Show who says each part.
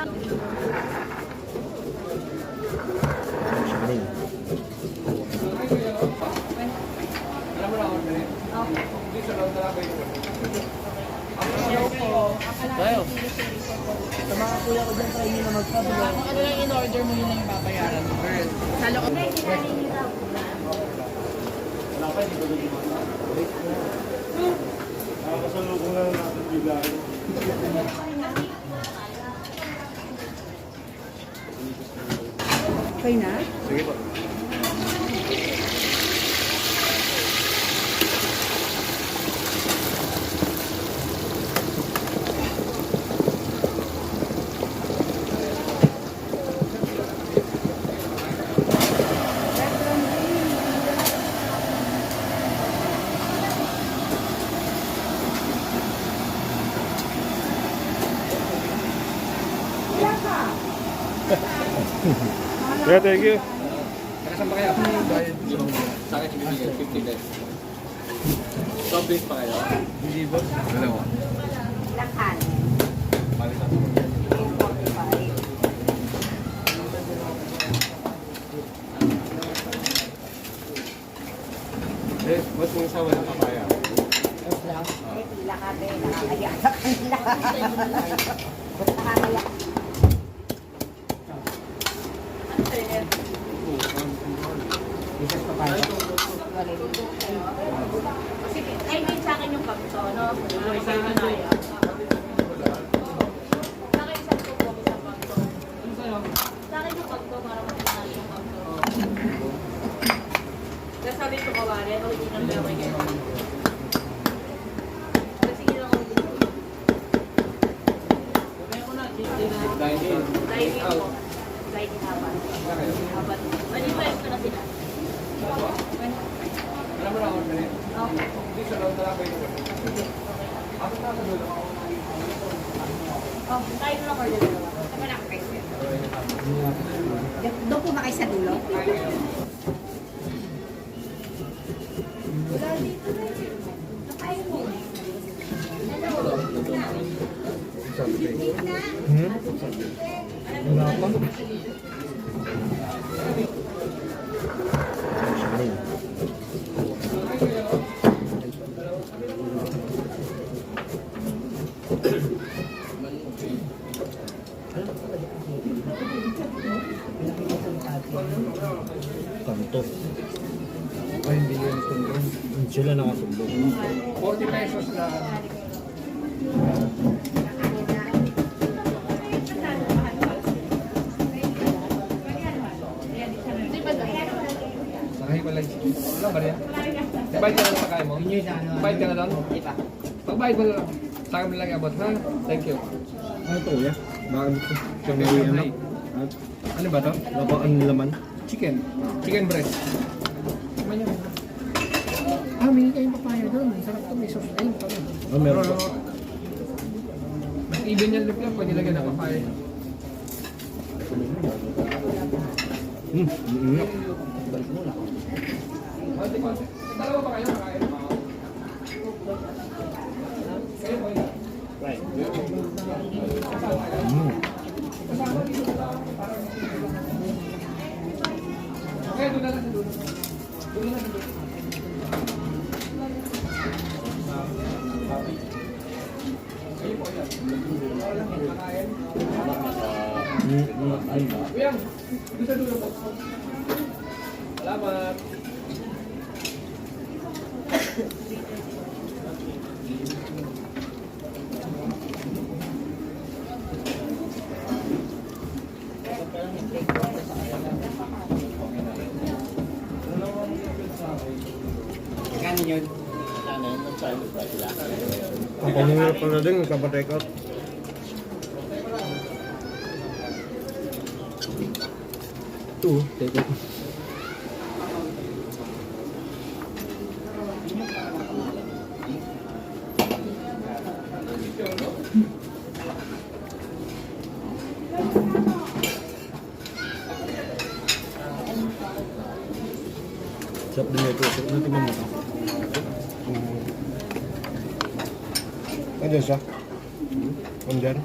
Speaker 1: Tayo. Sa mga kuya ko dyan, try nyo na magsabi. Kung ano lang in-order mo, yun lang yung papayaran mo, girl. Sa loob.
Speaker 2: Nakasalubong na natin bigla.
Speaker 3: Okay na?
Speaker 2: Sige po. Yeah, thank you.
Speaker 4: Saan pa kaya? Sa akin ibibigay 50 guys. Soft drinks pa kayo? Hindi ba? Dalawa.
Speaker 3: Lakan.
Speaker 4: Balik na.
Speaker 3: 45.
Speaker 4: Ba't mong sawa ng papaya?
Speaker 3: Yes lang. Eh, pila ka ba? Nakakaya sa kanila. Ba't nakakaya?
Speaker 5: Sige, ay may sa akin yung pagto, no? Sa akin na yan. Sa akin isang tubo, isang pagto. Sa akin yung pagto para matinali yung pagto. Kaya sabi ko kawari, o hindi nang gawin kayo. Kasi yun ako dito. Dahil po. Dahil hinapan. Haban. Manifest ko na sila.
Speaker 4: Alam mo na ako na rin?
Speaker 5: Okay.
Speaker 4: Hindi sa loob na lang kayo. Ako na sa dulo.
Speaker 5: Oh, tayo na ako dalawa. Tama na ako kayo.
Speaker 3: Doon po ba kayo sa dulo?
Speaker 2: Wala pa. Kanto.
Speaker 4: Ay, hindi yun ito.
Speaker 2: Sila nakasumbong.
Speaker 4: 40 pesos na. Sakay ko lang. Wala ba rin? Bayad ka na lang sakay mo? Bayad ka na lang? Pagbayad mo na lang. Sa akin mo lang abot, ha? Thank you.
Speaker 2: Ano to, ya? Bakit ito? Siya may ano?
Speaker 4: Ano ba to?
Speaker 2: Baka ang laman?
Speaker 4: Chicken. Chicken breast. Tikman niyo. Ah, may kayong papaya doon. Sarap to. May sauce. Ayun, pala.
Speaker 2: Oh, meron pa.
Speaker 4: Mas even yung lip lang. Pwede lagyan ng papaya.
Speaker 2: Iingat.
Speaker 4: Konti. Dalawa ba kayo? Kakain. Okay, doon na lang sa dulo. Doon na lang sa dulo. Ayun po yan. Wala lang yung kakain. Uyang, doon sa dulo po. Salamat.
Speaker 1: Kano yun?
Speaker 2: Ang pamilya pala din, kapatek out. Ito, take out. Sarap din ito. Ano tingnan mo ito? Ano siya? Andyan?